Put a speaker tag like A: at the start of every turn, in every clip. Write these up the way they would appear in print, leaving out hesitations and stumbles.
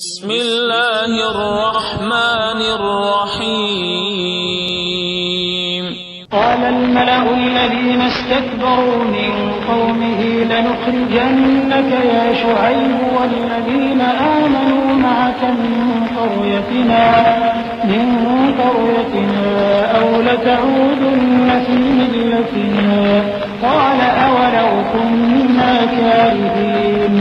A: بسم الله الرحمن الرحيم
B: قال الملأ الذين استكبروا من قومه لنخرجنك يا شعيب والذين آمنوا معك من قريتنا أو لتعودن في ملتنا قال أولو كنا كارهين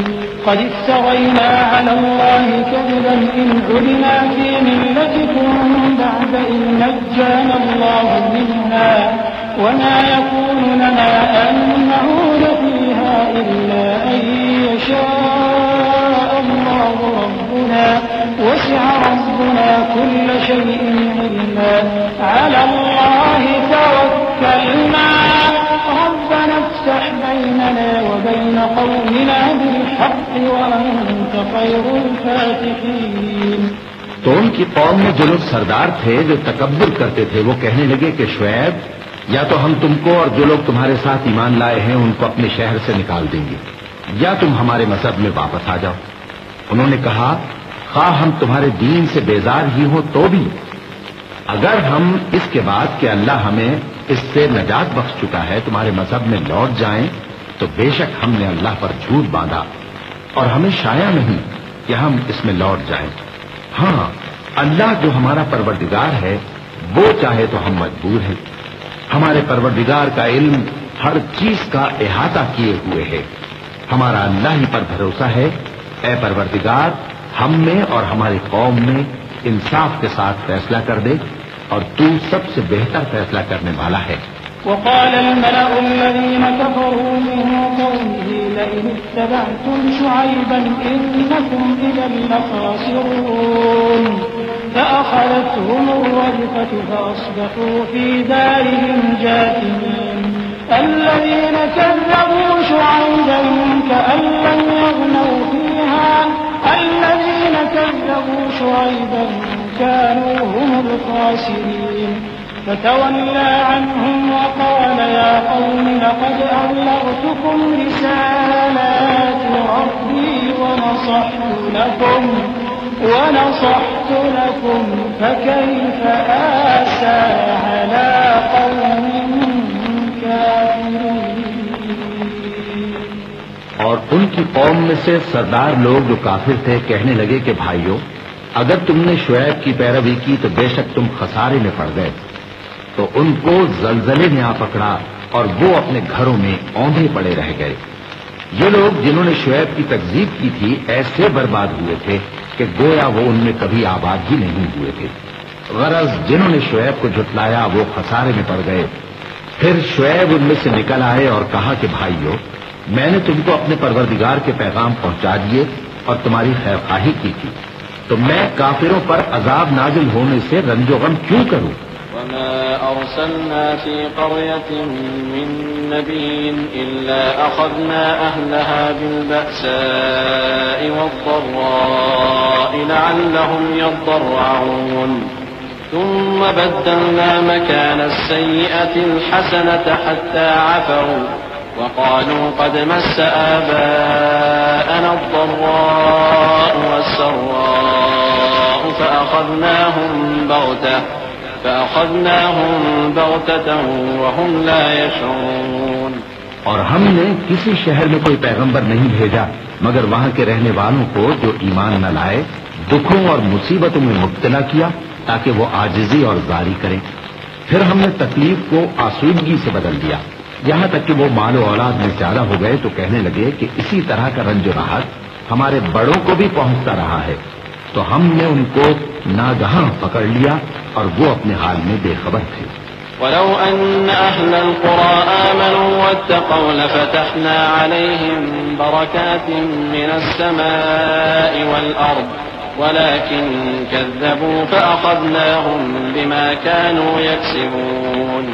B: قد افترينا على الله كذبا إن عدنا في ملتكم بعد إذ نجانا الله منها وما يكون لنا أن نعود فيها إلا أن يشاء الله ربنا وسع ربنا كل شيء علما على الله توكلنا ربنا افتح بيننا وبين قومنا بالحق وأنت خير الفاتحين.
C: تو ان کی قوم میں جو لوگ سردار تھے جو تکبر کرتے تھے وہ کہنے لگے کہ شعیب یا تو ہم تم کو اور جو لوگ تمہارے ساتھ ایمان لائے ہیں ان کو اپنے شہر سے نکال دیں گے یا تم ہمارے مذہب میں واپس آ جاؤ. انہوں نے کہا خواہ ہم تمہارے دین سے بیزار ہی ہوں تو بھی اگر ہم اس کے بعد کہ اللہ ہمیں اس سے نجات بخش چکا ہے تمہارے مذہب میں لوٹ جائیں تو بے شک ہم نے اللہ پر جھوٹ باندھا اور ہمیں شایع نہیں کہ ہم اس میں لوٹ جائیں. ہاں اللہ جو ہمارا پروردگار ہے وہ چاہے تو ہم مجبور ہیں. ہمارے پروردگار کا علم ہر چیز کا احاطہ کیے ہوئے ہے. ہمارا اللہ ہی پر بھروسہ ہے. اے پروردگار ہم میں اور ہماری قوم میں انصاف کے ساتھ فیصلہ کر دے اور تو سب سے بہتر فیصلہ کرنے والا ہے.
B: وقال الملأ الذين كفروا من قومه لئن اتبعتم شعيبا إنكم إذا لخاسرون فأخذتهم الرجفة فأصبحوا في دارهم جاثمين الذين كذبوا شعيبا كأن لم يغنوا فيها الذين كذبوا شعيبا كانوا هم الخاسرين فتولى عنهم وقال يا قوم لقد أبلغتكم رسالات ربي ونصحت لكم فكيف آسى على قوم كافرين.
C: اور ان کی قوم میں سے سردار لوگ جو کافر تھے کہنے لگے کہ بھائیو اگر تم نے شعیب کی پیروی کی تو بے شک تم خسارے میں پڑ گئے. تو ان کو زلزلے نے آ پکڑا اور وہ اپنے گھروں میں اوندھے پڑے رہ گئے. یہ لوگ جنہوں نے شعیب کی تکذیب کی تھی ایسے برباد ہوئے تھے کہ گویا وہ ان میں کبھی آباد ہی نہیں ہوئے تھے. غرض جنہوں نے شعیب کو جھٹلایا وہ خسارے میں پڑ گئے. پھر شعیب ان میں سے نکل آئے اور کہا کہ بھائیو میں نے تم کو اپنے پروردگار کے پیغام پہنچا دیے اور تمہاری خیر خواہی کی تھی تو میں کافروں پر عذاب نازل ہونے سے رنج و غم کیوں کروں.
A: وما أرسلنا في قرية من نبي إلا أخذنا أهلها بالبأساء والضراء لعلهم يضرعون ثم بدلنا مكان السيئة الحسنة حتى عفوا وقالوا قد مس آباءنا الضراء والسراء فأخذناهم بغتة وهم لا يشعرون.
C: اور ہم نے کسی شہر میں کوئی پیغمبر نہیں بھیجا مگر وہاں کے رہنے والوں کو جو ایمان نہ لائے دکھوں اور مصیبتوں میں مبتلا کیا تاکہ وہ عاجزی اور زاری کریں. پھر ہم نے تکلیف کو آسودگی سے بدل دیا یہاں تک کہ وہ مال و اولاد میں زیادہ ہو گئے تو کہنے لگے کہ اسی طرح کا رنج و راحت ہمارے بڑوں کو بھی پہنچتا رہا ہے. تو ہم نے ان کو ناگہاں پکڑ لیا اور وہ اپنے حال میں بے خبر تھے.
A: ولو أن أهل القرى آمنوا واتقوا لفتحنا عليهم بركات من السماء والأرض ولكن كذبوا فأخذناهم بما كانوا يكسبون.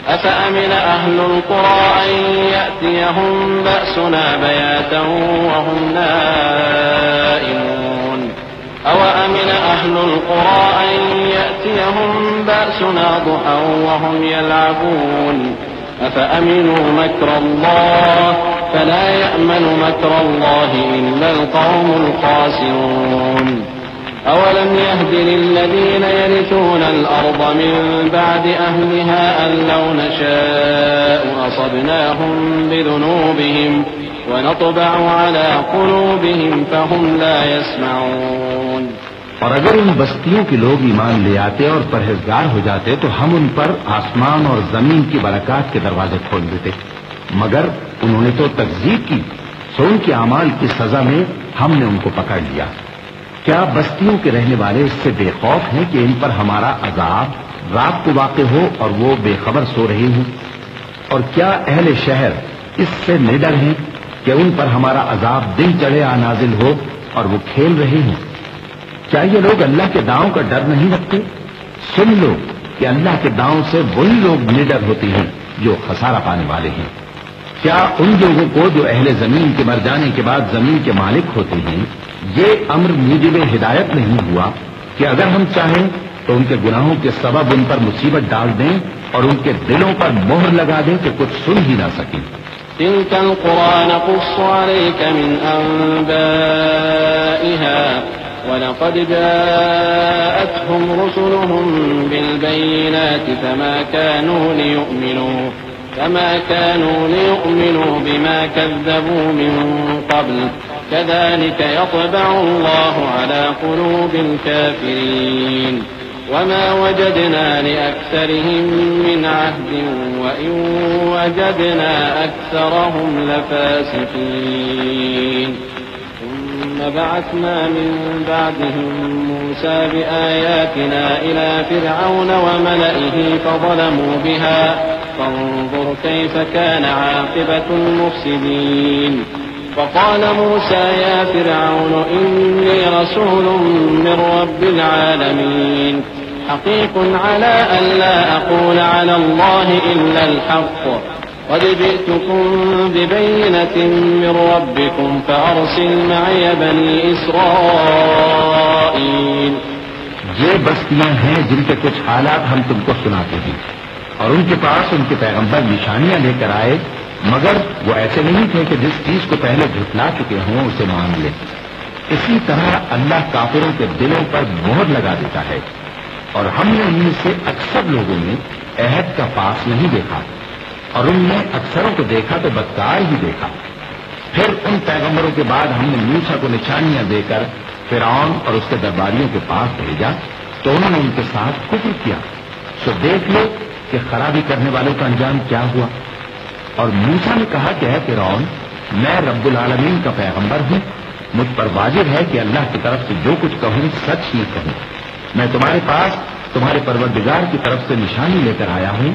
A: أفأمن أهل القرى أن يأتيهم بأسنا بياتا وهم نائمون أوأمن أهل القرى أن يأتيهم بأسنا ضحى وهم يلعبون أفأمنوا مكر الله فلا يأمن مكر الله إلا القوم الخاسرون. أولم يهد للذين يرثون الأرض من بعد أهلها أن لو نشاء أصبناهم بذنوبهم ونطبع على قلوبهم فهم لا يسمعون.
C: اور اگر ان بستیوں کے لوگ ایمان لے آتے اور پرہیزگار ہو جاتے تو ہم ان پر آسمان اور زمین کی برکات کے دروازے کھول دیتے، مگر انہوں نے تو تکذیب کی، سو ان کے اعمال کی سزا میں ہم نے ان کو پکڑ لیا۔ کیا بستیوں کے رہنے والے اس سے بے خوف ہیں کہ ان پر ہمارا عذاب رات کو واقع ہو اور وہ بے خبر سو رہے ہوں؟ اور کیا اہل شہر اس سے نڈر ہیں کہ ان پر ہمارا عذاب دن چڑھے آ نازل ہو اور وہ کھیل رہے ہوں؟ کیا یہ لوگ اللہ کے داؤں کا ڈر نہیں رکھتے؟ سن لو کہ اللہ کے داؤں سے وہی لوگ نڈر ہوتے ہیں جو خسارہ پانے والے ہیں۔ کیا ان لوگوں کو جو اہل زمین کے مر جانے کے بعد زمین کے مالک ہوتے ہیں یہ امر موجب ہدایت نہیں ہوا کہ اگر ہم چاہیں تو ان کے گناہوں کے سبب ان پر مصیبت ڈال دیں اور ان کے دلوں پر مہر لگا دیں کہ کچھ سن ہی نہ سکیں؟
A: تلك القرى نقص عليك من أنبائها ولقد جاءتهم رسلهم بالبينات فما كانوا ليؤمنوا بما كذبوا من قبل كذلك يطبع الله على قلوب الكافرين وما وجدنا لأكثرهم من عهد وإن وجدنا أكثرهم لفاسقين. ثم بعثنا من بعدهم موسى بآياتنا إلى فرعون وملئه فظلموا بها فانظر كيف كان عاقبة المفسدين. فقال موسى يا فرعون إني رسول من رب العالمين حقيق على أن لا أقول على الله إلا الحق قد جئتكم ببينة من ربكم فأرسل معي بني إسرائيل.
C: یہ بستیاں ہیں جن کے کچھ حالات ہم تم کو سناتے ہیں، اور ان کے پاس ان کے پیغمبر نشانیاں لے کر آئے، مگر وہ ایسے نہیں تھے کہ جس چیز کو پہلے جھٹلا چکے ہوں اسے مان لیں۔ اسی طرح اللہ کافروں کے دلوں پر مہر لگا دیتا ہے، اور ہم نے ان میں سے اکثر لوگوں میں عہد کا پاس نہیں دیکھا، اور ان میں اکثروں کو دیکھا تو بدکار ہی دیکھا۔ پھر ان پیغمبروں کے بعد ہم نے موسیٰ کو نشانیاں دے کر فرعون اور اس کے درباریوں کے پاس بھیجا تو انہوں نے ان کے ساتھ کفر کیا، سو دیکھ لو کہ خرابی کرنے والوں کا انجام کیا ہوا۔ اور موسیٰ نے کہا کہ اے فرعون، میں رب العالمین کا پیغمبر ہوں، مجھ پر واجب ہے کہ اللہ کی طرف سے جو کچھ کہوں سچ ہی کہوں۔ میں تمہارے پاس تمہارے پروردگار کی طرف سے نشانی لے کر آیا ہوں،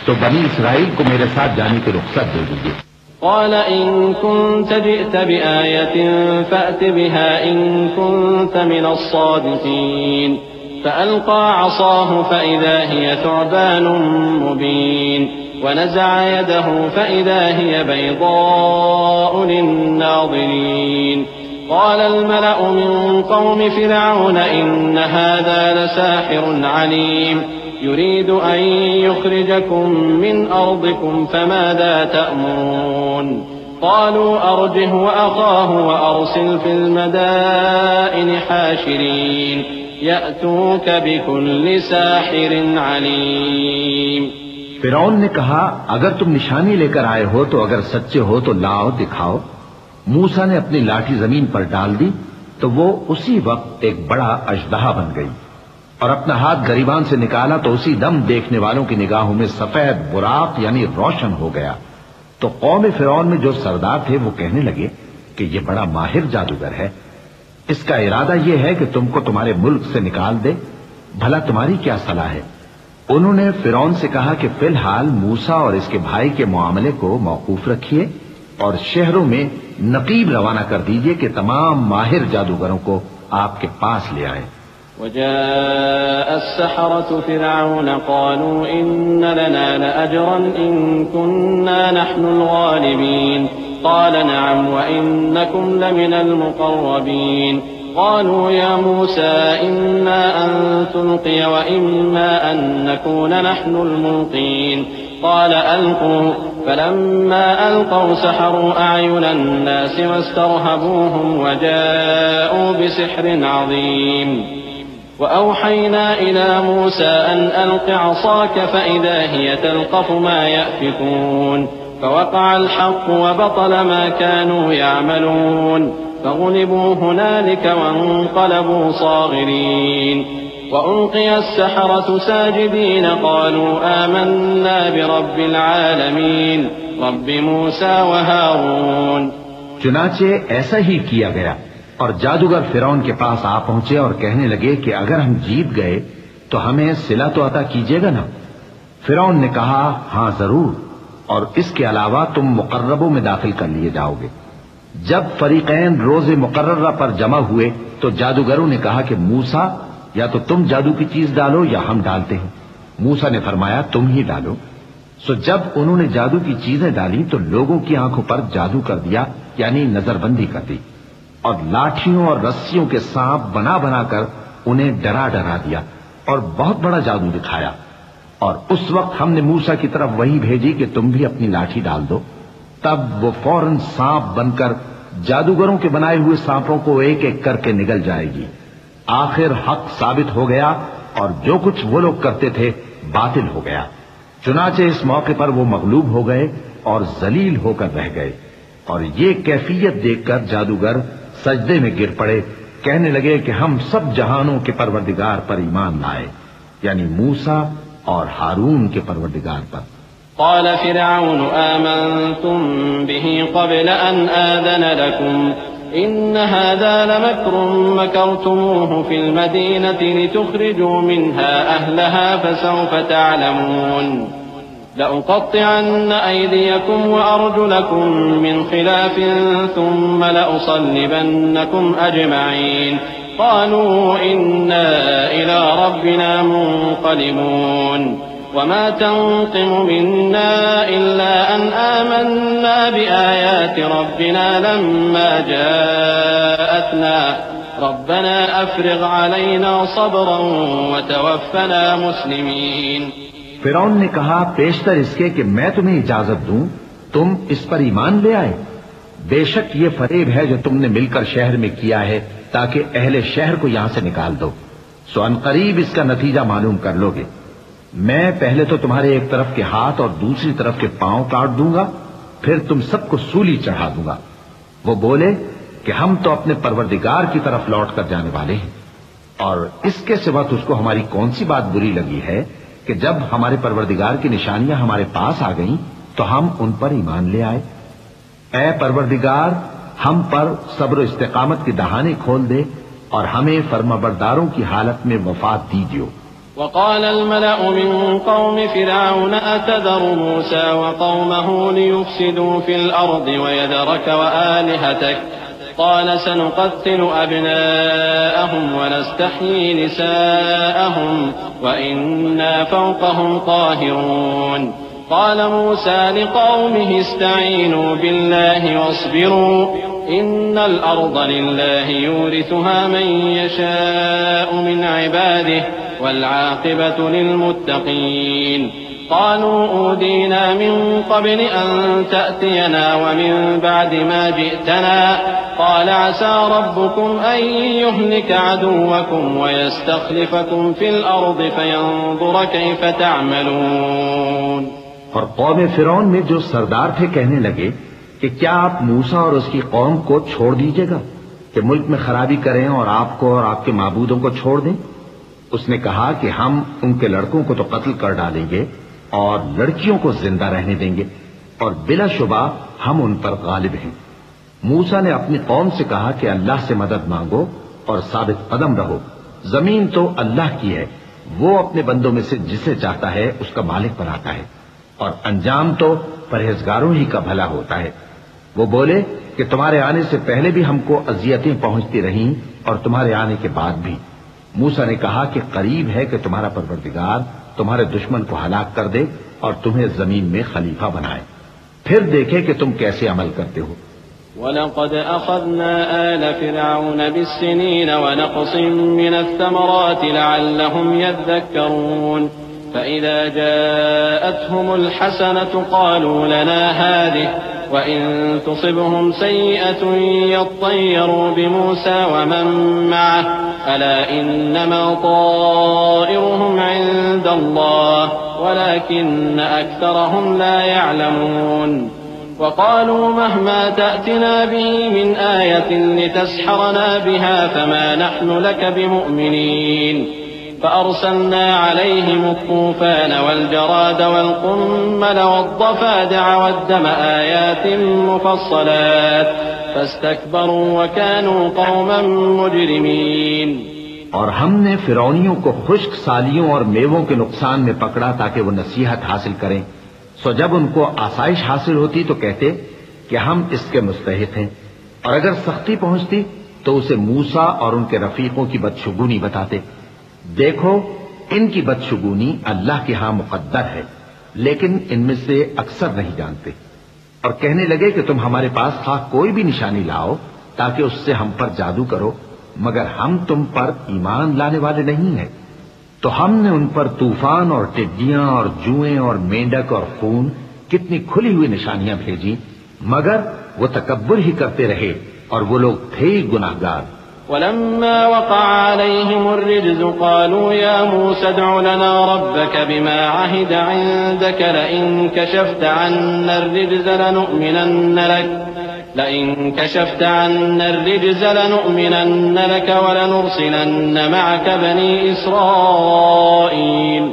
C: تو بنی اسرائیل کو میرے ساتھ جانے کی رخصت دے دیجیے۔
A: قال إن كنت جئت بآية فأت بها إن كنت من الصادقين. فألقى عصاه فإذا هي ثعبان مبين ونزع يده فإذا هي بيضاء للناظرين. قال الملأ من قوم فرعون إن هذا لساحر عليم يريد أن يخرجكم من أرضكم فماذا تأمرون. قالوا أرجه وأخاه وأرسل في المدائن حاشرين يأتوك بكل ساحر عليم.
C: فرعون نے کہا اگر تم نشانی لے کر آئے ہو تو اگر سچے ہو تو لاؤ دکھاؤ۔ موسیٰ نے اپنی لاٹھی زمین پر ڈال دی تو وہ اسی وقت ایک بڑا اژدہا بن گئی، اور اپنا ہاتھ گریبان سے نکالا تو اسی دم دیکھنے والوں کی نگاہوں میں سفید براق یعنی روشن ہو گیا۔ تو قوم فرعون میں جو سردار تھے وہ کہنے لگے کہ یہ بڑا ماہر جادوگر ہے، اس کا ارادہ یہ ہے کہ تم کو تمہارے ملک سے نکال دے، بھلا تمہاری کیا صلاح ہے؟ انہوں نے فرعون سے کہا کہ فی الحال موسیٰ اور اس کے بھائی کے معاملے کو موقوف رکھیے اور شہروں میں نقیب روانہ کر دیجئے کہ تمام ماہر جادوگروں کو آپ کے پاس لے آئیں۔
A: وجاء السحرة فرعون قالوا إن لنا لأجرا إن كنا نحن الغالبين. قال نعم وإنكم لمن المقربين. قالوا يا موسى إما أن تلقي وإما أن نكون نحن الملقين. قال ألقوا. فلما ألقوا سحروا أعين الناس واسترهبوهم وجاءوا بسحر عظيم. وأوحينا إلى موسى أن ألق عصاك فإذا هي تلقف ما يأفكون فوقع الحق وبطل ما كانوا يعملون فغلبوا هنالك وانقلبوا صاغرين وألقي السحرة ساجدين قالوا آمنا برب العالمين رب موسى وهارون.
C: چنانچہ ایسا ہی کیا گیا اور جادوگر فرعون کے پاس آ پہنچے اور کہنے لگے کہ اگر ہم جیت گئے تو ہمیں صلہ تو عطا کیجیے گا نا. فرعون نے کہا ہاں ضرور، اور اس کے علاوہ تم مقربوں میں داخل کر لیے جاؤ گے. جب فریقین روز مقررہ پر جمع ہوئے تو جادوگروں نے کہا کہ موسیٰ یا تو تم جادو کی چیز ڈالو یا ہم ڈالتے ہیں. موسیٰ نے فرمایا تم ہی ڈالو. سو جب انہوں نے جادو کی چیزیں ڈالی تو لوگوں کی آنکھوں پر جادو کر دیا، یعنی نظر بندی کر دی، اور لاٹھیوں اور رسیوں کے سانپ بنا بنا کر انہیں ڈرا ڈرا دیا اور بہت بڑا جادو دکھایا. اور اس وقت ہم نے موسیٰ کی طرف وحی بھیجی کہ تم بھی اپنی لاٹھی ڈال دو. تب وہ فوراً سانپ بن کر جادوگروں کے بنائے ہوئے سانپوں کو ایک ایک کر کے نگل جائے گی. آخر حق ثابت ہو گیا اور جو کچھ وہ لوگ کرتے تھے باطل ہو گیا. چنانچہ اس موقع پر وہ مغلوب ہو گئے اور ذلیل ہو کر رہ گئے. اور یہ کیفیت دیکھ کر جادوگر سجدے میں گر پڑے، کہنے لگے کہ ہم سب جہانوں کے پروردگار پر ایمان لائے، یعنی موسیٰ اور ہارون کے پروردگار پر.
A: قال فرعون آمنتم به قبل أن آذن لكم إن هذا لمكر مكرتموه في المدينة لتخرجوا منها أهلها فسوف تعلمون لأقطعن أيديكم وأرجلكم من خلاف ثم لأصلبنكم أجمعين قالوا إنا إلى ربنا منقلبون وما تنقم منا إلا أن آمنا بآيات ربنا لما جاءتنا ربنا أفرغ علينا صبرا وتوفنا مسلمين.
C: فرعون نے کہا پیشتر اس کے کہ میں تمہیں اجازت دوں تم اس پر ایمان لے آئے. بے شک یہ فریب ہے جو تم نے مل کر شہر میں کیا ہے تاکہ اہل شہر کو یہاں سے نکال دو. سو ان قریب اس کا نتیجہ معلوم کر لو گے. میں پہلے تو تمہارے ایک طرف کے ہاتھ اور دوسری طرف کے پاؤں کاٹ دوں گا، پھر تم سب کو سولی چڑھا دوں گا. وہ بولے کہ ہم تو اپنے پروردگار کی طرف لوٹ کر جانے والے ہیں، اور اس کے سوا تجھ کو ہماری کون سی بات بری لگی ہے کہ جب ہمارے پروردگار کی نشانیاں ہمارے پاس آ گئیں تو ہم ان پر ایمان لے آئے. اے پروردگار ہم پر صبر و استقامت کی دہانے کھول دے اور ہمیں فرمانبرداروں کی حالت میں وفات دیجیو.
A: وقال الملأ من قوم فرعون أتذر موسى وقومه ليفسدوا في الأرض ويذرك وآلهتك قال سنقتل أبناءهم ونستحيي نساءهم وإنا فوقهم قاهرون. قال موسى لقومه استعينوا بالله واصبروا إن الأرض لله يورثها من يشاء من عباده والعاقبة للمتقين. قالوا أودينا من قبل أن تأتينا ومن بعد ما جئتنا قال عسى ربكم أن يهلك عدوكم ويستخلفكم في الأرض فينظر كيف تعملون.
C: اور قوم فرعون میں جو سردار تھے کہنے لگے کہ کیا آپ موسیٰ اور اس کی قوم کو چھوڑ دیجیے گا کہ ملک میں خرابی کریں اور آپ کو اور آپ کے معبودوں کو چھوڑ دیں؟ اس نے کہا کہ ہم ان کے لڑکوں کو تو قتل کر ڈالیں گے اور لڑکیوں کو زندہ رہنے دیں گے، اور بلا شبہ ہم ان پر غالب ہیں. موسیٰ نے اپنی قوم سے کہا کہ اللہ سے مدد مانگو اور ثابت قدم رہو. زمین تو اللہ کی ہے، وہ اپنے بندوں میں سے جسے چاہتا ہے اس کا مالک بناتا ہے، اور انجام تو پرہیزگاروں ہی کا بھلا ہوتا ہے. وہ بولے کہ تمہارے آنے سے پہلے بھی ہم کو اذیتیں پہنچتی رہیں اور تمہارے آنے کے بعد بھی. موسیٰ نے کہا کہ قریب ہے کہ تمہارا پروردگار تمہارے دشمن کو ہلاک کر دے اور تمہیں زمین میں خلیفہ بنائے، پھر دیکھے کہ تم کیسے عمل کرتے ہو.
A: وَلَقَدْ أَخَذْنَا آلَ فِرْعَوْنَ بِالسِّنِينَ وَنَقْصٍ مِّنَ الثَّمَرَاتِ لَعَلَّهُمْ يَذَّكَّرُونَ فَإِذَا جَاءَتْهُمُ الْحَسَنَةُ قَالُوا لَنَا هَٰذِهِ وَإِن تُصِبْهُمْ سَيِّئَةٌ يَطَّيَّرُوا بِمُوسَىٰ وَمَن مَّعَهُ ألا إنما طائرهم عند الله ولكن أكثرهم لا يعلمون وقالوا مهما تأتنا به من آية لتسحرنا بها فما نحن لك بمؤمنين فأرسلنا عليهم الطوفان والجراد والقمل والضفادع والدم آيات مفصلات فاستكبروا وكانوا قوما مجرمين.
C: اور ہم نے فرعونیوں کو خشک سالیوں اور میووں کے نقصان میں پکڑا تاکہ وہ نصیحت حاصل کریں. سو جب ان کو آسائش حاصل ہوتی تو کہتے کہ ہم اس کے مستحق ہیں، اور اگر سختی پہنچتی تو اسے موسیٰ اور ان کے رفیقوں کی بدشگونی بتاتے. دیکھو ان کی بدشگونی اللہ کے ہاں مقدر ہے، لیکن ان میں سے اکثر نہیں جانتے. اور کہنے لگے کہ تم ہمارے پاس خواہ کوئی بھی نشانی لاؤ تاکہ اس سے ہم پر جادو کرو، مگر ہم تم پر ایمان لانے والے نہیں ہیں. تو ہم نے ان پر طوفان اور ٹڈیاں اور جوئیں اور مینڈک اور خون کتنی کھلی ہوئی نشانیاں بھیجی، مگر وہ تکبر ہی کرتے رہے اور وہ لوگ تھے گناہگار.
A: ولما وقع عليهم الرجز قالوا يا موسى ادع لنا ربك بما عهد عندك لئن كشفت عنا الرجز لنؤمنن لك ولنرسلن معك بني إسرائيل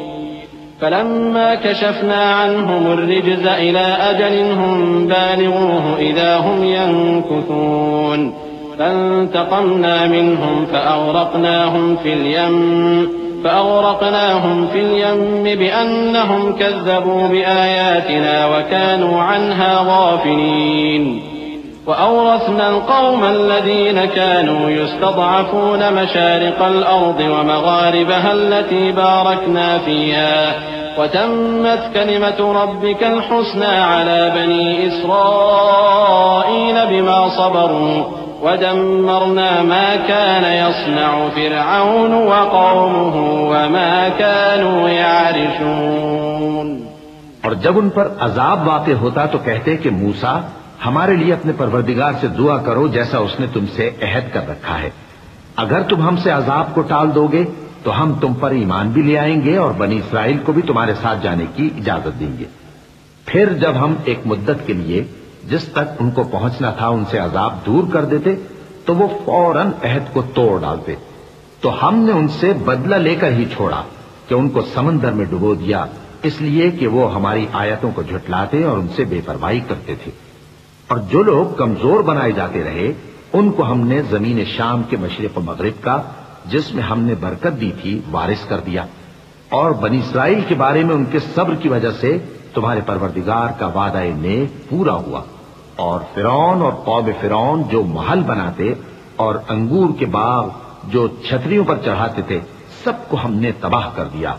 A: فلما كشفنا عنهم الرجز إلى أجل هم بالغوه إذا هم ينكثون فانتقمنا منهم فأغرقناهم في اليم بأنهم كذبوا بآياتنا وكانوا عنها غافلين. وأورثنا القوم الذين كانوا يستضعفون مشارق الأرض ومغاربها التي باركنا فيها وتمت كلمة ربك الحسنى على بني إسرائيل بما صبروا ودمرنا ما كان يصنع فرعون وقومه وما كانوا يعرشون.
C: اور جب ان پر عذاب واقع ہوتا تو کہتے کہ موسیٰ ہمارے لیے اپنے پروردگار سے دعا کرو جیسا اس نے تم سے عہد کر رکھا ہے. اگر تم ہم سے عذاب کو ٹال دو گے تو ہم تم پر ایمان بھی لے آئیں گے اور بنی اسرائیل کو بھی تمہارے ساتھ جانے کی اجازت دیں گے. پھر جب ہم ایک مدت کے لیے جس تک ان کو پہنچنا تھا ان سے عذاب دور کر دیتے تو وہ فوراً عہد کو توڑ ڈالتے. تو ہم نے ان سے بدلہ لے کر ہی چھوڑا کہ ان کو سمندر میں ڈبو دیا، اس لیے کہ وہ ہماری آیتوں کو جھٹلاتے اور ان سے بے پرواہی کرتے تھے. اور جو لوگ کمزور بنائے جاتے رہے ان کو ہم نے زمین شام کے مشرق و مغرب کا جس میں ہم نے برکت دی تھی وارث کر دیا. اور بنی اسرائیل کے بارے میں ان کے صبر کی وجہ سے تمہارے پروردگار کا وعدہ نیک پورا ہوا. اور فرعون اور قوم فرعون جو محل بناتے اور انگور کے باغ جو چھتریوں پر چڑھاتے تھے سب کو ہم نے تباہ کر دیا.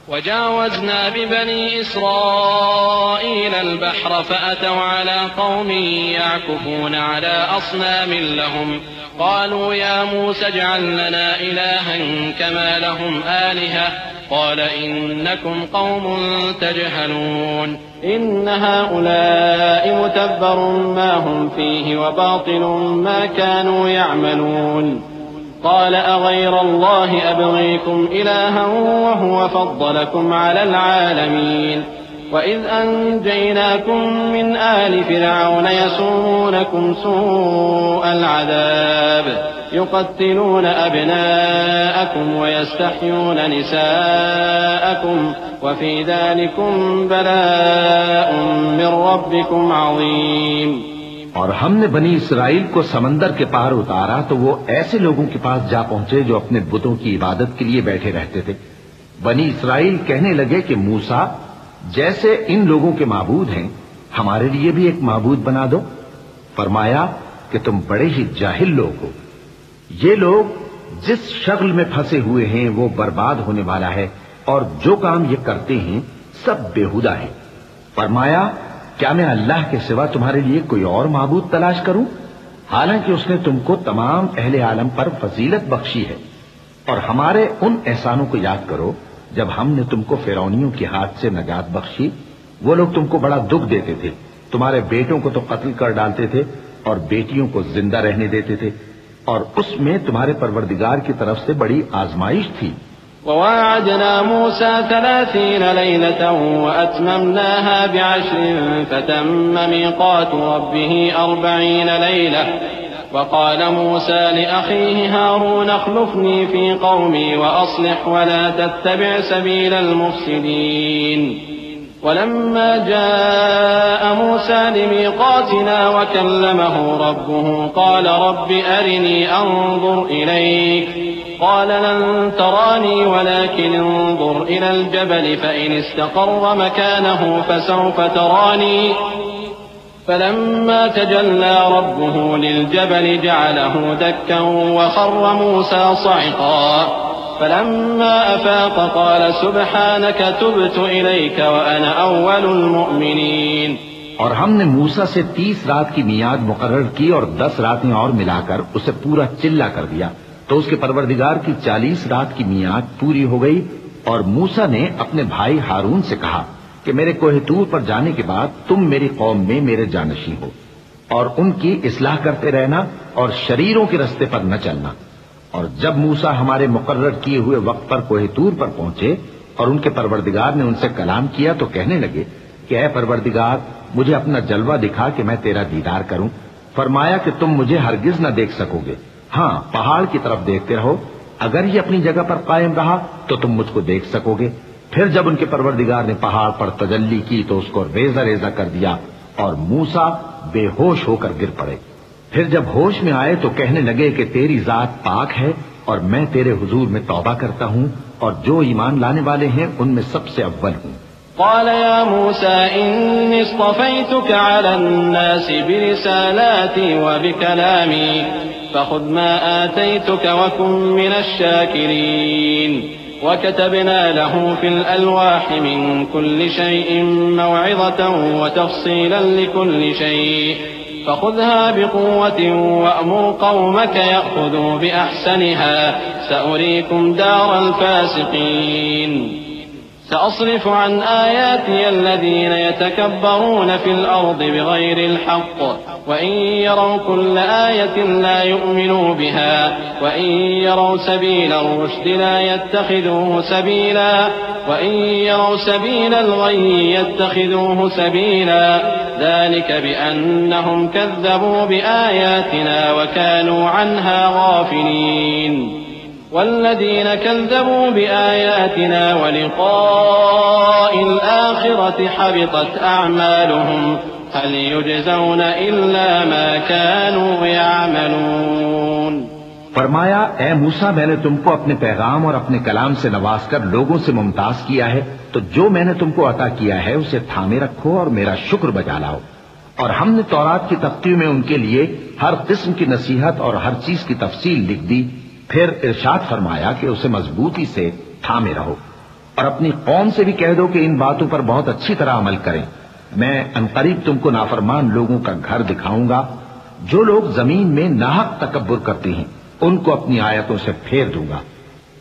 A: وجاوزنا ببني إسرائيل البحر فأتوا على قوم يعكفون على أصنام لهم قالوا يا موسى اجعل لنا إلها كما لهم آلهة قال إنكم قوم تجهلون إن هؤلاء متبر ما هم فيه وباطل ما كانوا يعملون قال أغير الله أبغيكم إلها وهو فضلكم على العالمين وإذ أنجيناكم من آل فرعون يسومونكم سوء العذاب يقتلون أبناءكم ويستحيون نساءكم وفي ذلكم بلاء من ربكم عظيم.
C: اور ہم نے بنی اسرائیل کو سمندر کے پار اتارا تو وہ ایسے لوگوں کے پاس جا پہنچے جو اپنے بتوں کی عبادت کے لیے بیٹھے رہتے تھے. بنی اسرائیل کہنے لگے کہ موسیٰ جیسے ان لوگوں کے معبود ہیں ہمارے لیے بھی ایک معبود بنا دو. فرمایا کہ تم بڑے ہی جاہل لوگ ہو. یہ لوگ جس شغل میں پھنسے ہوئے ہیں وہ برباد ہونے والا ہے اور جو کام یہ کرتے ہیں سب بیہودہ ہے. فرمایا کیا میں اللہ کے سوا تمہارے لیے کوئی اور معبود تلاش کروں حالانکہ اس نے تم کو تمام اہل عالم پر فضیلت بخشی ہے. اور ہمارے ان احسانوں کو یاد کرو جب ہم نے تم کو فرعونیوں کے ہاتھ سے نجات بخشی. وہ لوگ تم کو بڑا دکھ دیتے تھے، تمہارے بیٹوں کو تو قتل کر ڈالتے تھے اور بیٹیوں کو زندہ رہنے دیتے تھے. اور اس میں تمہارے پروردگار کی طرف سے بڑی آزمائش تھی۔
A: وواعدنا موسى 30 ليلة وأتممناها ب10 فتم ميقات ربه 40 ليلة وقال موسى لأخيه هارون اخلفني في قومي وأصلح ولا تتبع سبيل المفسدين ولما جاء موسى لميقاتنا وكلمه ربه قال رب أرني أنظر إليك قال لن تراني ولكن انظر إلى الجبل فإن استقر مكانه فسوف تراني فلما تجلى ربه للجبل جعله دكا وخر موسى صعقا فلما أفاق قال سبحانك تبت إليك وأنا أول المؤمنين۔
C: اور ہم نے موسیٰ سے 30 رات کی میعاد مقرر کی اور 10 راتیں اور ملا کر اسے پورا چلا کر دیا، تو اس کے پروردگار کی 40 رات کی میعاد پوری ہو گئی۔ اور موسیٰ نے اپنے بھائی ہارون سے کہا کہ میرے کوہ طور پر جانے کے بعد تم میری قوم میں میرے جانشین ہو اور ان کی اصلاح کرتے رہنا اور شریروں کے رستے پر نہ چلنا۔ اور جب موسیٰ ہمارے مقرر کیے ہوئے وقت پر کوہ طور پر پہنچے اور ان کے پروردگار نے ان سے کلام کیا تو کہنے لگے کہ اے پروردگار مجھے اپنا جلوہ دکھا کہ میں تیرا دیدار کروں۔ فرمایا کہ تم مجھے ہرگز نہ دیکھ سکو گے، ہاں پہاڑ کی طرف دیکھتے رہو، اگر یہ اپنی جگہ پر قائم رہا تو تم مجھ کو دیکھ سکو گے۔ پھر جب ان کے پروردگار نے پہاڑ پر تجلی کی تو اس کو ریزہ ریزہ کر دیا اور موسیٰ بے ہوش ہو کر گر پڑے۔ پھر جب ہوش میں آئے تو کہنے لگے کہ تیری ذات پاک ہے اور میں تیرے حضور میں توبہ کرتا ہوں اور جو ایمان لانے والے ہیں ان میں سب سے اول ہوں۔
A: قال يا موسى إني اصطفيتك على الناس برسالاتي وبكلامي فخذ ما آتيتك وكن من الشاكرين وكتبنا له في الألواح من كل شيء موعظة وتفصيلا لكل شيء فخذها بقوة وأمر قومك يأخذوا بأحسنها سأريكم دار الفاسقين سأصرف عن آياتي الذين يتكبرون في الأرض بغير الحق وإن يروا كل آية لا يؤمنوا بها وإن يروا سبيل الرشد لا يتخذوه سبيلا وإن يروا سبيل الغي يتخذوه سبيلا ذلك بأنهم كذبوا بآياتنا وكانوا عنها غافلين والذين كذبوا بآياتنا ولقاء الآخرة حبطت أعمالهم هل يجزون إلا ما كانوا يعملون۔
C: فرمایا اے موسیٰ میں نے تم کو اپنے پیغام اور اپنے کلام سے نواز کر لوگوں سے ممتاز کیا ہے، تو جو میں نے تم کو عطا کیا ہے اسے تھامے رکھو اور میرا شکر بجا لاؤ۔ اور ہم نے تورات کی تختیوں میں ان کے لیے ہر قسم کی نصیحت اور ہر چیز کی تفصیل لکھ دی۔ پھر ارشاد فرمایا کہ اسے مضبوطی سے تھامے رہو اور اپنی قوم سے بھی کہہ دو کہ ان باتوں پر بہت اچھی طرح عمل کریں۔ میں عنقریب تم کو نافرمان لوگوں کا گھر دکھاؤں گا۔ جو لوگ زمین میں ناحق تکبر کرتے ہیں ان کو اپنی آیتوں سے پھیر دوں گا۔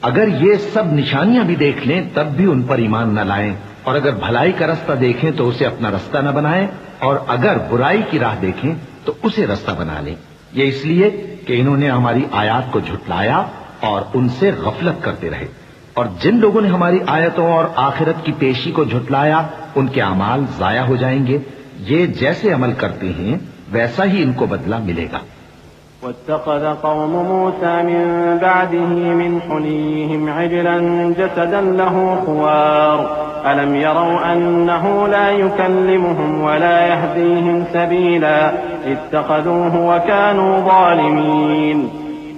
C: اگر یہ سب نشانیاں بھی دیکھ لیں تب بھی ان پر ایمان نہ لائیں، اور اگر بھلائی کا رستہ دیکھیں تو اسے اپنا رستہ نہ بنائیں، اور اگر برائی کی راہ دیکھیں تو اسے رستہ بنا لیں۔ یہ اس لیے کہ انہوں نے ہماری آیات کو جھٹلایا اور ان سے غفلت کرتے رہے، اور جن لوگوں نے ہماری آیتوں اور آخرت کی پیشی کو جھٹلایا ان کے اعمال ضائع ہو جائیں گے۔ یہ جیسے عمل کرتے ہیں ویسا ہی ان کو بدلہ ملے گا۔
A: واتخذ قوم موسى من بعده من حليهم عجلا جسدا له خوار ألم يروا أنه لا يكلمهم ولا يهديهم سبيلا اتخذوه وكانوا ظالمين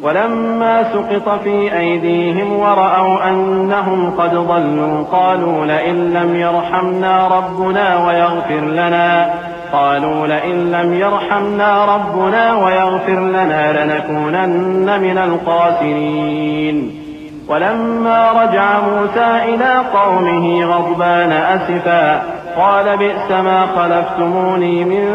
A: ولما سقط في أيديهم ورأوا أنهم قد ضلوا قالوا لئن لم يرحمنا ربنا ويغفر لنا لنكونن من الخاسرين ولما رجع موسى إلى قومه غضبان أسفا قال بئس ما خلفتموني من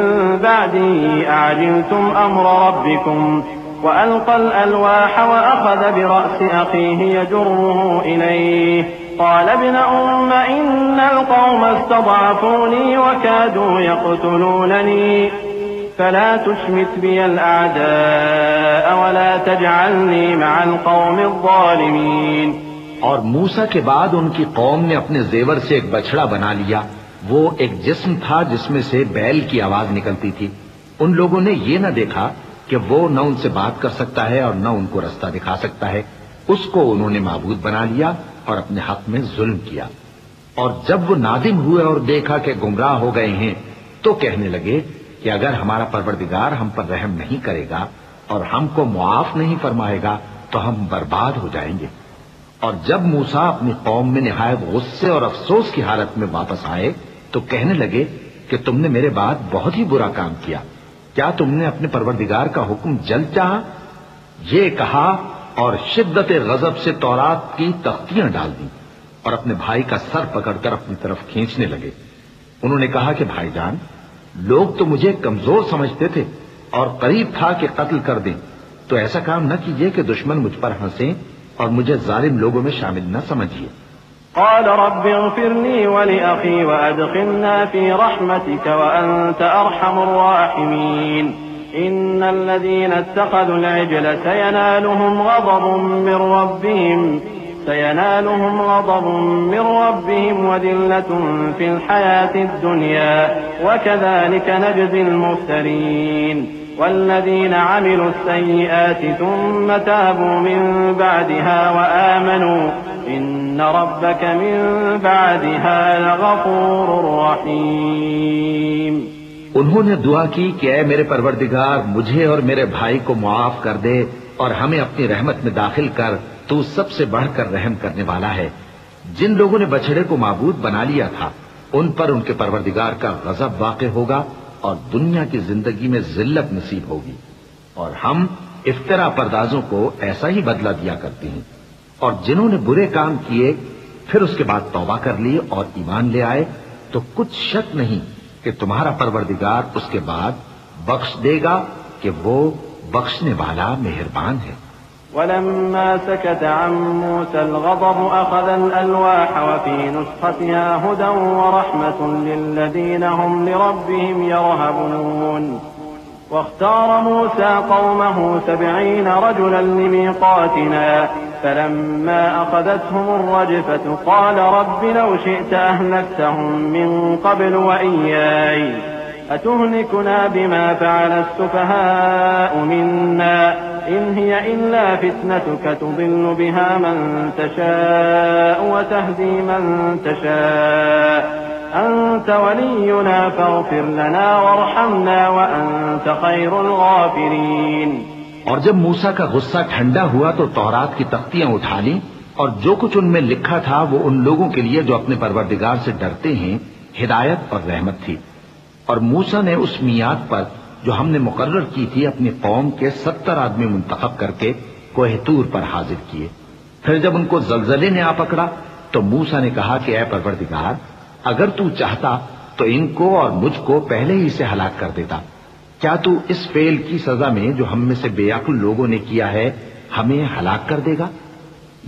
A: بعدي أعجلتم أمر ربكم وألقى الألواح وأخذ برأس أخيه يجره إليه قال ابن أم إن القوم استضعفوني وكادوا يقتلونني فلا تشمت بي الأعداء ولا تجعلني مع القوم الظالمين.
C: اور موسیٰ کے بعد ان کی قوم نے اپنے زیور سے ایک بچڑا بنا لیا. وہ ایک جسم تھا جس میں سے بیل کی آواز نکلتی تھی. ان لوگوں نے یہ نہ دیکھا کہ وہ نہ ان سے بات کر سکتا ہے اور نہ ان کو رستہ دکھا سکتا ہے. اس کو انہوں نے معبود بنا لیا اور اپنے حق میں ظلم کیا. اور جب وہ نادم ہوئے اور دیکھا کہ گمراہ ہو گئے ہیں تو کہنے لگے کہ اگر ہمارا پروردگار ہم پر رحم نہیں کرے گا اور ہم کو معاف نہیں فرمائے گا تو ہم برباد ہو جائیں گے. اور جب موسیٰ اپنی قوم میں نہایت غصے اور افسوس کی حالت میں واپس آئے تو کہنے لگے کہ تم نے میرے بعد بہت ہی برا کام کیا. کیا تم نے اپنے پروردگار کا حکم جلد چاہا؟ یہ کہا اور شدت غضب سے تورات کی تختیاں ڈال دی اور اپنے بھائی کا سر پکڑ کر اپنی طرف کھینچنے لگے. انہوں نے کہا کہ بھائی جان، لوگ تو مجھے کمزور سمجھتے تھے اور قریب تھا کہ قتل کر دیں، تو ایسا کام نہ کیجیے کہ دشمن مجھ پر ہنسیں اور مجھے ظالم لوگوں میں شامل نہ سمجھیے.
A: قال رب اغفر لي ولأخي وأدخلنا في رحمتك وأنت أرحم الراحمين. إن الذين اتخذوا العجل سينالهم غضب من ربهم وذلة في الحياة الدنيا وكذلك نجزي المفترين. والذين عملوا السيئات ثم تابوا من بعدها وآمنوا إن ربك من بعدها لغفور رحيم.
C: انہوں نے دعا کی کہ اے میرے پروردگار، مجھے اور میرے بھائی کو معاف کر دے اور ہمیں اپنی رحمت میں داخل کر، تو سب سے بڑھ کر رحم کرنے والا ہے. جن لوگوں نے بچڑے کو معبود بنا لیا تھا ان پر ان کے پروردگار کا غضب واقع ہوگا اور دنیا کی زندگی میں ذلت نصیب ہوگی. اور ہم افترا پردازوں کو ایسا ہی بدلہ دیا کرتے ہیں. اور جنہوں نے برے کام کیے پھر اس کے بعد توبہ کر لی اور ایمان لے آئے تو کچھ شک نہیں کہ تمہارا پروردگار اس کے بعد بخش دے گا کہ وہ بخشنے والا مہربان ہے.
A: ولما سكت عن موسى الغضب أخذ الألواح وفي نسختها هدى ورحمة للذين هم لربهم يرهبون. واختار موسى قومه 70 رجلا لميقاتنا فلما أخذتهم الرجفة قال رب لو شئت أهلكتهم من قبل وإياي أتهلكنا بما فعل السفهاء منا إن هي إلا فتنتك تضل بها من تشاء وتهدي من تشاء أنت ولينا فاغفر لنا وارحمنا وأنت خير الغافرين.
C: اور جب موسیٰ کا غصہ ٹھنڈا ہوا تو تورات کی تختیاں اٹھا لیں اور جو کچھ ان میں لکھا تھا وہ ان لوگوں کے لیے جو اپنے پروردگار سے ڈرتے ہیں ہدایت اور رحمت تھی. اور موسیٰ نے اس میعاد پر جو ہم نے مقرر کی تھی اپنی قوم کے 70 آدمی منتخب کر کے کوہ طور پر حاضر کیے. پھر جب ان کو زلزلے نے آ پکڑا تو موسیٰ نے کہا کہ اے پروردگار، اگر تو چاہتا تو ان کو اور مجھ کو پہلے ہی سے ہلاک کر دیتا. کیا تو اس فعل کی سزا میں جو ہم میں سے بے عقل لوگوں نے کیا ہے ہمیں ہلاک کر دے گا؟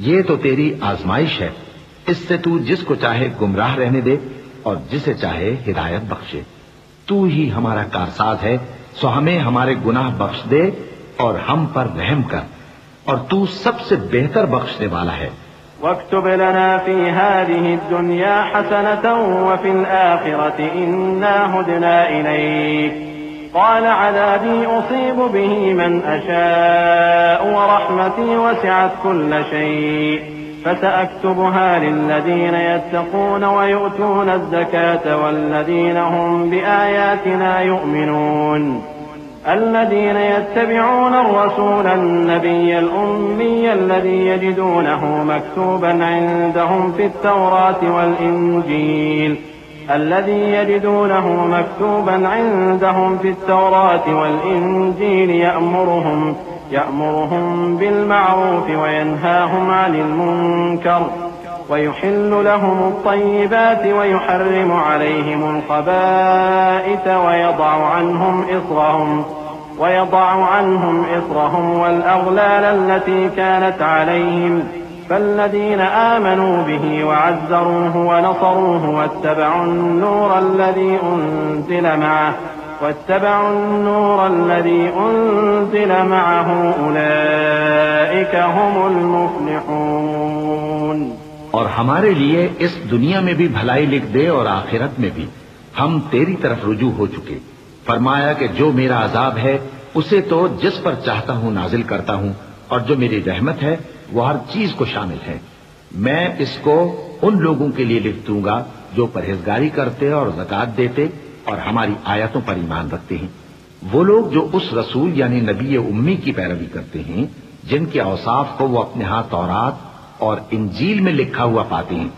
C: یہ تو تیری آزمائش ہے. اس سے تو جس کو چاہے گمراہ رہنے دے اور جسے چاہے ہدایت بخشے. تو ہی ہمارا کارساز ہے، سو ہمیں ہمارے گناہ بخش دے اور ہم پر رحم کر، اور تو سب سے بہتر بخشنے والا ہے.
A: واكتب لنا في هذه الدنيا حسنة وفي الآخرة إنا هدنا إليك. قال عذابي أصيب به من أشاء ورحمتي وسعت كل شيء فسأكتبها للذين يتقون ويؤتون الزكاة والذين هم بآياتنا يؤمنون. الذين يتبعون الرسول النبي الأمي الذي يجدونه مكتوبا عندهم في التوراة والإنجيل يأمرهم بالمعروف وينهاهم عن المنكر ويحل لهم الطيبات ويحرم عليهم الخبائث ويضع عنهم إصرهم والأغلال التي كانت عليهم فالذين آمنوا به وعزروه ونصروه واتبعوا النور الذي أنزل معه واتبعوا النور الذي أنزل معه أولئك هم المفلحون۔
C: اور ہمارے لیے اس دنیا میں بھی بھلائی لکھ دے اور آخرت میں بھی ہم تیری طرف رجوع ہو چکے۔ فرمایا کہ جو میرا عذاب ہے اسے تو جس پر چاہتا ہوں نازل کرتا ہوں، اور جو میری رحمت ہے وہ ہر چیز کو شامل ہے۔ میں اس کو ان لوگوں کے لیے لکھ دوں گا جو پرہیزگاری کرتے اور زکوٰۃ دیتے اور ہماری آیتوں پر ایمان رکھتے ہیں۔ وہ لوگ جو اس رسول یعنی نبی امی کی پیروی کرتے ہیں جن کے اوصاف کو وہ اپنے ہاں تورات اور انجیل میں لکھا ہوا پاتے ہیں،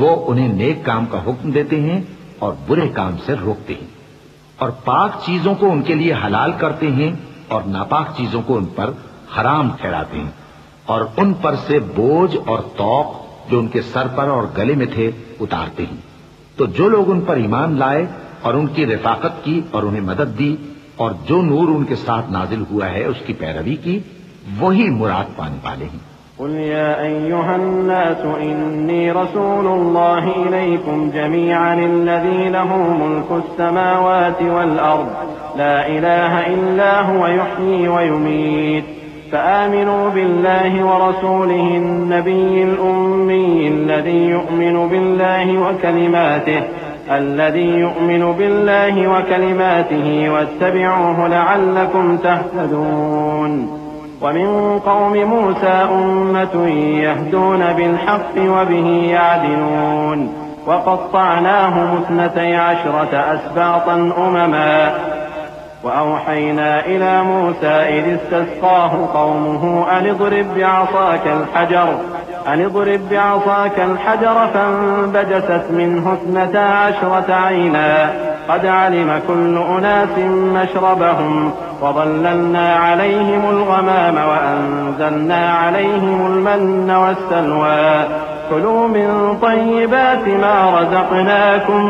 C: وہ انہیں نیک کام کا حکم دیتے ہیں اور برے کام سے روکتے ہیں، اور پاک چیزوں کو ان کے لیے حلال کرتے ہیں اور ناپاک چیزوں کو ان پر حرام ٹھہراتے ہیں، اور ان پر سے بوجھ اور طوق جو ان کے سر پر اور گلے میں تھے اتارتے ہیں۔ تو جو لوگ ان پر ایمان لائے اور ان کی رفاقت کی اور انہیں مدد دی اور جو نور ان کے ساتھ نازل ہوا ہے اس کی پیروی کی، وہی مراد پانے والے ہیں۔
A: قل يا أيها الناس إني رسول الله إليكم جميعا الذي له ملك السماوات والأرض لا إله إلا هو يحيي ويميت فآمنوا بالله ورسوله النبي الأمي الذي يؤمن بالله وكلماته واتبعوه لعلكم تهتدون ومن قوم موسى أمة يهدون بالحق وبه يعدلون وقطعناهم 12 أسباطا أمما وأوحينا إلى موسى إذ استسقاه قومه أن اضرب بعصاك الحجر فانبجست منه 12 عينا قد علم كل أناس مشربهم وظللنا عليهم الغمام وأنزلنا عليهم المن والسلوى كلوا من طيبات ما رزقناكم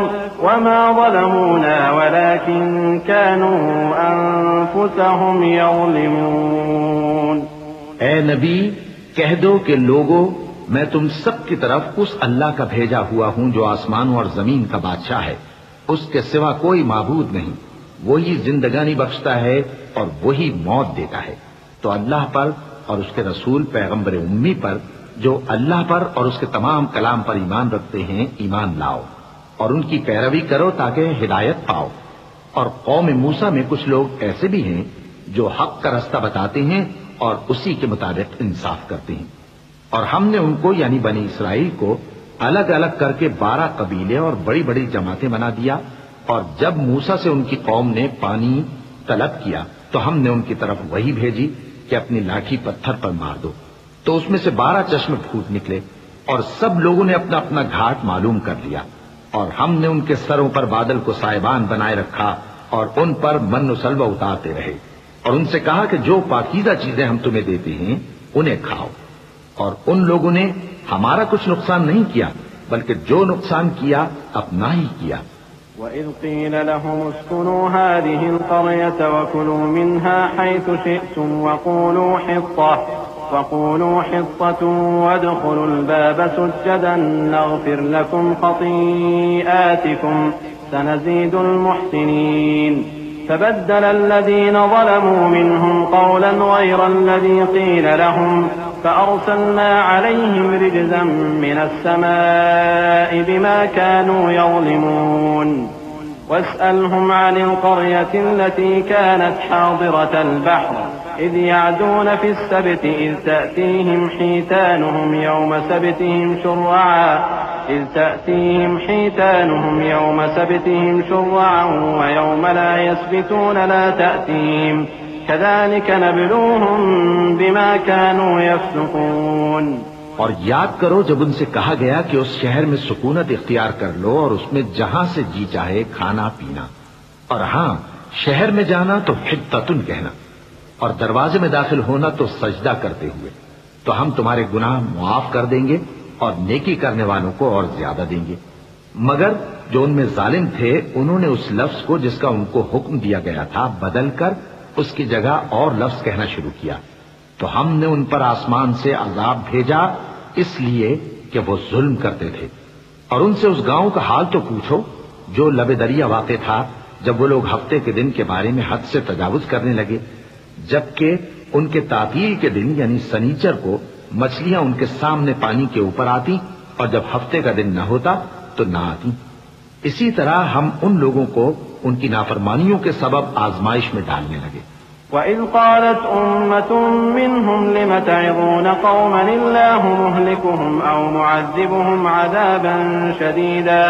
A: وما ظلمونا ولكن كانوا أنفسهم يظلمون۔
C: اے نبی کہہ دو کہ لوگو میں تم سب کی طرف اس اللہ کا بھیجا ہوا ہوں جو آسمانوں اور زمین کا بادشاہ ہے، اس کے سوا کوئی معبود نہیں، وہی زندگانی بخشتا ہے اور وہی موت دیتا ہے۔ تو اللہ پر اور اس کے رسول پیغمبر امی پر جو اللہ پر اور اس کے تمام کلام پر ایمان رکھتے ہیں ایمان لاؤ اور ان کی پیروی کرو تاکہ ہدایت پاؤ۔ اور قوم موسیٰ میں کچھ لوگ ایسے بھی ہیں جو حق کا رستہ بتاتے ہیں اور اسی کے مطابق انصاف کرتے ہیں، اور ہم نے ان کو یعنی بنی اسرائیل کو الگ الگ کر کے 12 قبیلے اور بڑی بڑی جماعتیں بنا دیا، اور جب موسیٰ سے ان کی قوم نے پانی طلب کیا تو ہم نے ان کی طرف وہی بھیجی کہ اپنی لاٹھی پتھر پر مار دو، تو اس میں سے 12 چشمے پھوٹ نکلے، اور سب لوگوں نے اپنا اپنا گھاٹ معلوم کر لیا، اور ہم نے ان کے سروں پر بادل کو سائبان بنائے رکھا اور ان پر من و سلوہ اتارتے رہے، اور ان سے کہا کہ جو پاکیزہ چیزیں ہم تمہیں دیتے ہیں انہیں کھاؤ، اور ان لوگوں نے ہمارا کچھ نقصان نہیں کیا بلکہ جو نقصان کیا اپنا ہی کیا۔
A: وَإِذْ قِيلَ لَهُمُ اسْكُنُوا هَٰذِهِ الْقَرْيَةَ وَكُلُوا مِنْهَا حَيْثُ شِئْتُمْ وَقُولُوا حِطَّةٌ وَادْخُلُوا الْبَابَ سُجَّدًا نَّغْفِرْ لَكُمْ خَطِيئَاتِكُمْ سَنَزِيدُ الْمُحْسِنِينَ فبدل الذين ظلموا منهم قولا غير الذي قيل لهم فأرسلنا عليهم رجزا من السماء بما كانوا يظلمون واسألهم عن القرية التي كانت حاضرة البحر إذ يعدون في السبت إذ تأتيهم حيتانهم يوم سبتهم شرعا ويوم لا يسبتون لا تأتيهم كذلك نبلوهم بما كانوا يفسقون۔
C: اور یاد کرو جب ان سے کہا گیا کہ اس شہر میں سکونت اختیار کر لو اور اس میں جہاں سے جی چاہے کھانا پینا، اور ہاں شہر میں جانا تو حطتن کہنا، اور دروازے میں داخل ہونا تو سجدہ کرتے ہوئے، تو ہم تمہارے گناہ معاف کر دیں گے اور نیکی کرنے والوں کو اور زیادہ دیں گے۔ مگر جو ان میں ظالم تھے انہوں نے اس لفظ کو جس کا ان کو حکم دیا گیا تھا بدل کر اس کی جگہ اور لفظ کہنا شروع کیا، تو ہم نے ان پر آسمان سے عذاب بھیجا اس لیے کہ وہ ظلم کرتے تھے۔ اور ان سے اس گاؤں کا حال تو پوچھو جو لب دریا واقع تھا، جب وہ لوگ ہفتے کے دن کے بارے میں حد سے تجاوز کرنے لگے، جبکہ ان کے تعطیل کے دن یعنی سنیچر کو مچھلیاں ان کے سامنے پانی کے اوپر آتی اور جب ہفتے کا دن نہ ہوتا تو نہ آتی۔ اسی طرح ہم ان لوگوں کو ان کی نافرمانیوں کے سبب آزمائش میں ڈالنے لگے۔
A: وَإِذْ قَالَتْ أُمَّةٌ مِّنْهُمْ لِمَ تَعِظُونَ قَوْمًا اللَّهُ مُهْلِكُهُمْ أَوْ مُعَذِّبُهُمْ عَذَابًا شَدِيدًا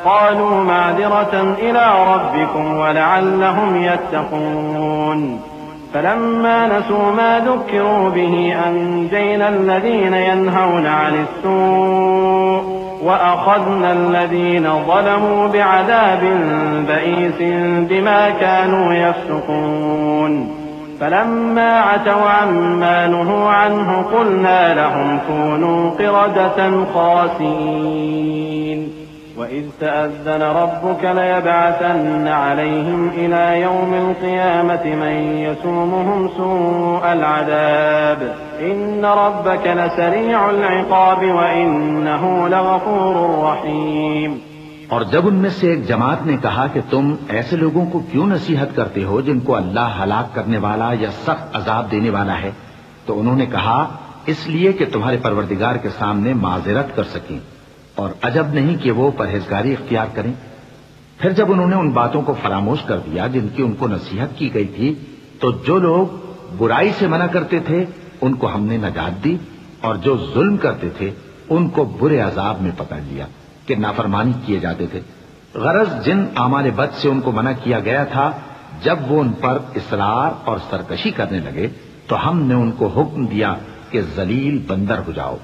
A: قَالُوا مَعْذِرَةً إِلَىٰ رَبِّكُمْ وَلَعَلَّهُمْ يَتَّقُونَ فَلَمَّا نَسُوا مَا ذُكِّرُوا بِهِ أَنجَيْنَا الَّذِينَ يَنْهَوْنَ عَنِ السُّوءِ وَأَخَذْنَا الَّذِينَ ظَلَمُوا بِعَذَابٍ بَئِيسٍ بِمَا كَانُوا يَفْسُقُونَ فَلَمَّا عَتَوْا عَمَّا نُهُوا عَنْهُ قُلْنَا لَهُمْ كُونُوا قِرَدَةً خَاسِئِينَ وَإِذْ تَأَذَّنَ رَبُّكَ لَيَبْعَثَنَّ عَلَيْهِمْ إِلَى يَوْمِ الْقِيَامَةِ مَن يَسُومُهُمْ سُوءَ الْعَذَابِ إِنَّ رَبَّكَ لَسَرِيعُ الْعِقَابِ وَإِنَّهُ لَغَفُورٌ رَّحِيمٌ۔
C: اور جب ان میں سے ایک جماعت نے کہا کہ تم ایسے لوگوں کو کیوں نصیحت کرتے ہو جن کو اللہ ہلاک کرنے والا یا سخت عذاب دینے والا ہے، تو انہوں نے کہا اس لیے کہ تمہارے پروردگار کے سامنے معذرت کر سکیں، اور عجب نہیں کہ وہ پرہیزگاری اختیار کریں۔ پھر جب انہوں نے ان باتوں کو فراموش کر دیا جن کی ان کو نصیحت کی گئی تھی، تو جو لوگ برائی سے منع کرتے تھے ان کو ہم نے نجات دی، اور جو ظلم کرتے تھے ان کو برے عذاب میں پکڑ لیا کہ نافرمانی کیے جاتے تھے۔ غرض جن اعمال بد سے ان کو منع کیا گیا تھا، جب وہ ان پر اصرار اور سرکشی کرنے لگے تو ہم نے ان کو حکم دیا کہ ذلیل بندر ہو جاؤ۔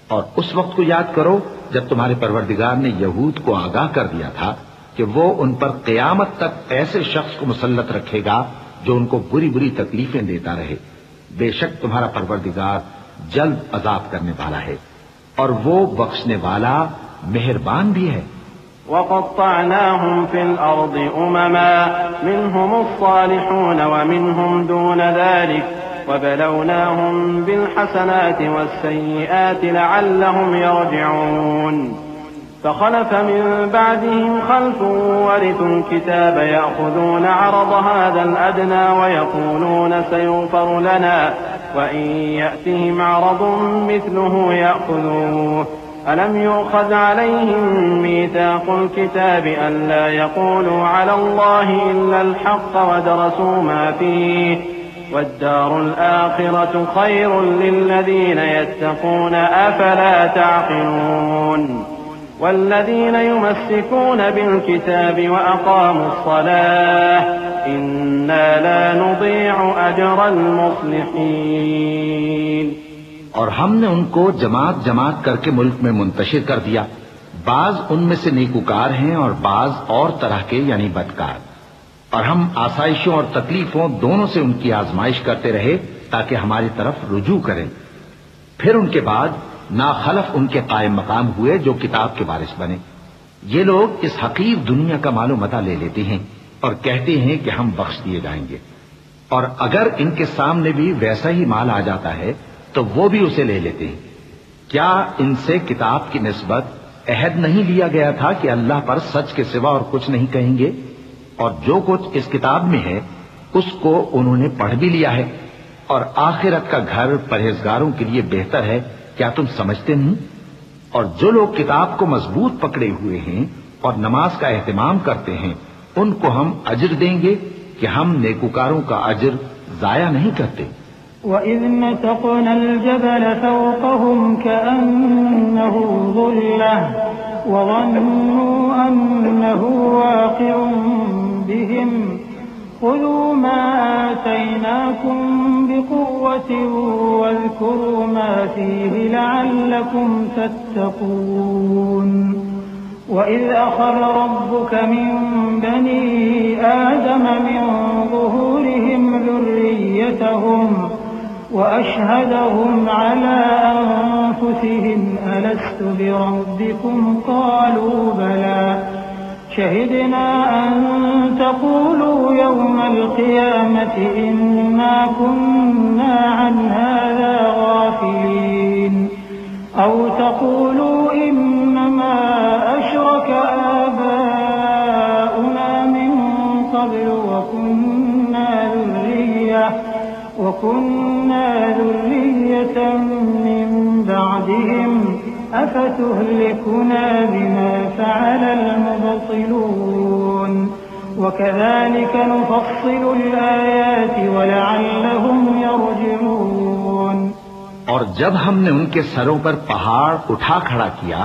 C: اور اس وقت کو یاد کرو جب تمہارے پروردگار نے یہود کو آگاہ کر دیا تھا کہ وہ ان پر قیامت تک ایسے شخص کو مسلط رکھے گا جو ان کو بری بری تکلیفیں دیتا رہے۔ بے شک تمہارا پروردگار جلد عذاب کرنے والا ہے اور وہ بخشنے والا مہربان بھی ہے۔
A: وَقَطَّعْنَاهُمْ فِي الْأَرْضِ أُمَمًا مِّنْهُمُ الصَّالِحُونَ وَمِنْهُمْ دُونَ ذَلِكَ وَبَلَوْنَاهُمْ بِالْحَسَنَاتِ وَالسَّيِّئَاتِ لَعَلَّهُمْ يَرْجِعُونَ فَخَلَفَ مِن بَعْدِهِمْ خَلْفٌ وَرِثُوا الْكِتَابَ يَأْخُذُونَ عَرَضَ هَٰذَا الْأَدْنَىٰ وَيَقُولُونَ سَيُغْفَرُ لَنَا وَإِن يَأْتِهِمْ عَرَضٌ مِّثْلُهُ يَأْخُذُوهُ أَلَمْ يُؤْخَذْ عَلَيْهِم مِّيثَاقُ الْكِتَابِ أَلَّا يَقُولُوا عَلَى اللَّهِ إِلَّا الْحَقَّ وَدَرَسُوا مَا فِيهِ وَالدَّارُ الْآخِرَةُ خَيْرٌ لِّلَّذِينَ يَتَّقُونَ أَفَلَا تَعْقِلُونَ وَالَّذِينَ يُمَسِّكُونَ بِالْكِتَابِ وَأَقَامُوا الصَّلَاةَ إِنَّا لَا نُضِيعُ أَجْرَ الْمُصْلِحِينَ۔
C: اور ہم نے ان کو جماعت جماعت کر کے ملک میں منتشر کر دیا، بعض ان میں سے نیکوکار ہیں اور بعض اور طرح کے یعنی بدکار، اور ہم آسائشوں اور تکلیفوں دونوں سے ان کی آزمائش کرتے رہے تاکہ ہماری طرف رجوع کریں۔ پھر ان کے بعد ناخلف ان کے قائم مقام ہوئے جو کتاب کے وارث بنے۔ یہ لوگ اس حقیر دنیا کا مال و متاع لے لیتے ہیں اور کہتے ہیں کہ ہم بخش دیے جائیں گے، اور اگر ان کے سامنے بھی ویسا ہی مال آ جاتا ہے تو وہ بھی اسے لے لیتے ہیں۔ کیا ان سے کتاب کی نسبت عہد نہیں لیا گیا تھا کہ اللہ پر سچ کے سوا اور کچھ نہیں کہیں گے؟ اور جو کچھ اس کتاب میں ہے اس کو انہوں نے پڑھ بھی لیا ہے، اور آخرت کا گھر پرہیزگاروں کے لیے بہتر ہے، کیا تم سمجھتے نہیں؟ اور جو لوگ کتاب کو مضبوط پکڑے ہوئے ہیں اور نماز کا اہتمام کرتے ہیں ان کو ہم اجر دیں گے کہ ہم نیکوکاروں کا اجر ضائع نہیں کرتے۔
B: وَإِذْ نَتَقْنَا الْجَبَلَ فَوْقَهُمْ كَأَنَّهُ ظُلَّةٌ وَظَنُّوا أَنَّهُ وَاقِعٌ بِهِمْ خُذُوا مَا آتَيْنَاكُمْ بِقُوَّةٍ وَاذْكُرُوا مَا فِيهِ لَعَلَّكُمْ تَتَّقُونَ وَإِذْ أَخَذَ رَبُّكَ مِن بَنِي آدَمَ مِن ظُهُورِهِمْ ذُرِّيَّتَهُمْ وَأَشْهَدَهُمْ عَلَىٰ أَنفُسِهِمْ أَلَسْتُ بِرَبِّكُمْ قَالُوا بَلَىٰ شَهِدْنَا أَن تَقُولُوا يَوْمَ الْقِيَامَةِ إِنَّا كُنَّا عَنْ هَٰذَا غَافِلِينَ أَوْ تَقُولُوا إِنَّمَا أَشْرَكَ آبَاؤُنَا مِن وكنا ذرية من بعدهم أفتهلكنا بما فعل المبطلون وكذلك نفصل الآيات ولعلهم يرجعون۔
C: اور جب ہم نے ان کے سروں پر پہاڑ اٹھا کھڑا کیا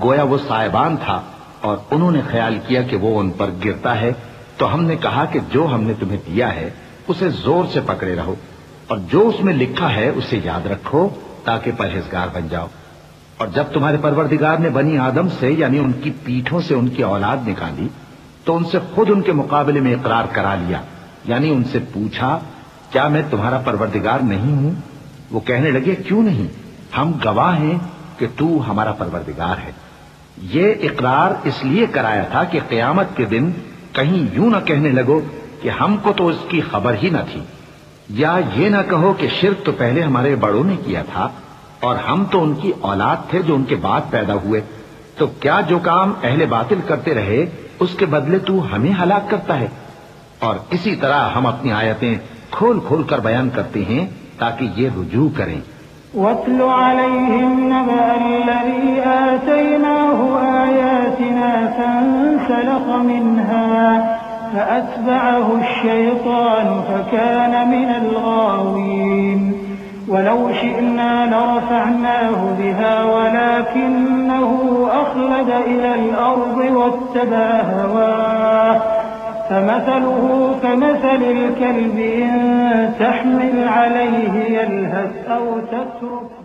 C: گویا وہ سائبان تھا اور انہوں نے خیال کیا کہ وہ ان پر گرتا ہے، تو ہم نے کہا کہ جو ہم نے تمہیں دیا ہے اسے زور سے پکڑے رہو اور جو اس میں لکھا ہے اسے یاد رکھو تاکہ پرہیزگار بن جاؤ۔ اور جب تمہارے پروردگار نے بنی آدم سے یعنی ان کی پیٹھوں سے ان کی اولاد نکالی تو ان سے خود ان کے مقابلے میں اقرار کرا لیا، یعنی ان سے پوچھا کیا میں تمہارا پروردگار نہیں ہوں؟ وہ کہنے لگے کیوں نہیں، ہم گواہ ہیں کہ تو ہمارا پروردگار ہے۔ یہ اقرار اس لیے کرایا تھا کہ قیامت کے دن کہیں یوں نہ کہنے لگو کہ ہم کو تو اس کی خبر ہی نہ تھی، یا یہ نہ کہو کہ شرک تو پہلے ہمارے بڑوں نے کیا تھا اور ہم تو ان کی اولاد تھے جو ان کے بعد پیدا ہوئے، تو کیا جو کام اہل باطل کرتے رہے اس کے بدلے تو ہمیں ہلاک کرتا ہے؟ اور اسی طرح ہم اپنی آیتیں کھول کھول کر بیان کرتے ہیں تاکہ یہ رجوع کریں۔
B: وَاتْلُ عَلَيْهِمْ نَبَأَ الَّذِي آتَيْنَاهُ آيَاتِنَا فَانسَلَخَ مِنْهَا فَأَتْبَعَهُ الشَّيْطَانُ فَكَانَ مِنَ الْغَاوِينَ وَلَوْ شِئْنَا لَرَفَعْنَاهُ بِهَا وَلَكِنَّهُ أَخْلَدَ إِلَى الْأَرْضِ وَاتَّبَعَ هَوَاهُ فَمَثَلُهُ كَمَثَلِ الْكَلْبِ إِن تَحْمِلْ عَلَيْهِ يَلْهَثْ أَوْ تَتْرُكْهُ